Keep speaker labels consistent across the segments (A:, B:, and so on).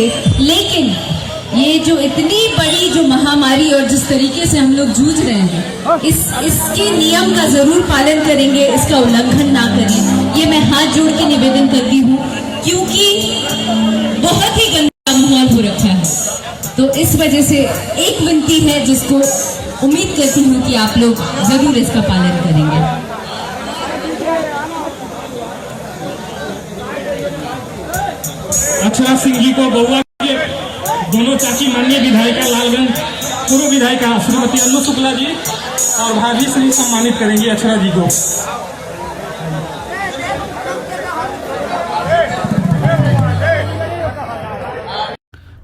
A: लेकिन ये जो इतनी बड़ी जो महामारी और जिस तरीके से हम लोग जूझ रहे हैं, इसके नियम का जरूर पालन करेंगे, इसका उल्लंघन ना करें। ये मैं हाथ जोड़ के निवेदन करती हूँ, क्योंकि बहुत ही गंदा माहौल हो रखा है। तो इस वजह से एक विनती है, जिसको उम्मीद करती हूँ कि आप लोग जरूर इसका पालन करेंगे।
B: अक्षरा सिंह जी को बउआ के दोनों चाची माननीय विधायिका लालगंज पूर्व विधायिका श्रीमती अन्नू शुक्ला जी और भाभी श्री सम्मानित करेंगी अक्षरा जी को।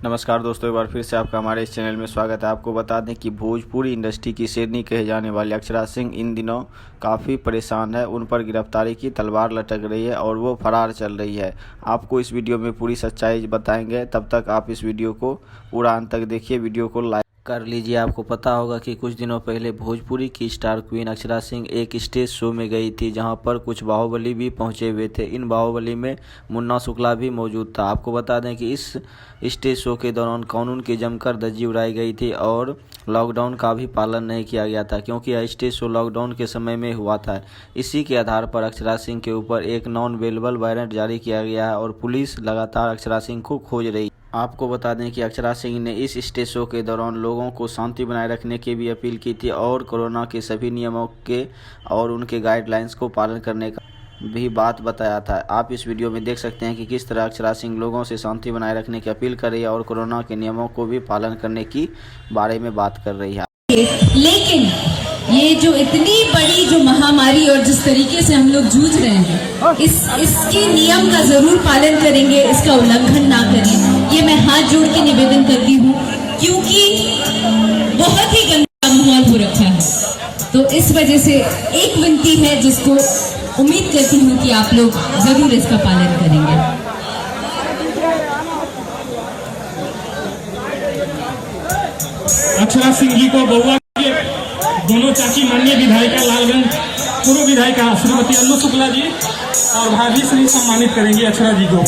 C: नमस्कार दोस्तों, एक बार फिर से आपका हमारे इस चैनल में स्वागत है। आपको बता दें कि भोजपुरी इंडस्ट्री की शेरनी कहे जाने वाली अक्षरा सिंह इन दिनों काफ़ी परेशान है। उन पर गिरफ्तारी की तलवार लटक रही है और वो फरार चल रही है। आपको इस वीडियो में पूरी सच्चाई बताएंगे, तब तक आप इस वीडियो को पूरा अंत तक देखिए, वीडियो को लाइक कर लीजिए। आपको पता होगा कि कुछ दिनों पहले भोजपुरी की स्टार क्वीन अक्षरा सिंह एक स्टेज शो में गई थी, जहां पर कुछ बाहुबली भी पहुंचे हुए थे। इन बाहुबली में मुन्ना शुक्ला भी मौजूद था। आपको बता दें कि इस स्टेज शो के दौरान कानून की जमकर धज्जी उड़ाई गई थी और लॉकडाउन का भी पालन नहीं किया गया था, क्योंकि यह स्टेज शो लॉकडाउन के समय में हुआ था। इसी के आधार पर अक्षरा सिंह के ऊपर एक नॉन अवेलेबल वारंट जारी किया गया है और पुलिस लगातार अक्षरा सिंह को खोज रही है। आपको बता दें कि अक्षरा सिंह ने इस स्टेज शो के दौरान लोगों को शांति बनाए रखने की भी अपील की थी और कोरोना के सभी नियमों के और उनके गाइडलाइंस को पालन करने का भी बात बताया था। आप इस वीडियो में देख सकते हैं कि किस तरह अक्षरा सिंह लोगों से शांति बनाए रखने की अपील कर रही है और कोरोना के नियमों को भी पालन करने की बारे में बात कर रही है।
A: लेकिन ये जो इतनी बड़ी जो महामारी और जिस तरीके से हम लोग जूझ रहे हैं, इसके नियम का जरूर पालन करेंगे, इसका उल्लंघन ना करें। ये मैं हाथ जोड़ के निवेदन करती हूँ, क्योंकि बहुत ही गंदा माहौल हो रखा है। तो इस वजह से एक विनती है, जिसको उम्मीद करती हूँ कि आप लोग जरूर इसका पालन करेंगे।
B: अक्षरा सिंह जी को बउआ के दोनों चाची माननीय विधायिका लालगंज पूर्व विधायिका श्रीमती अन्नू शुक्ला जी और भाभी श्री सम्मानित करेंगी अक्षरा जी को।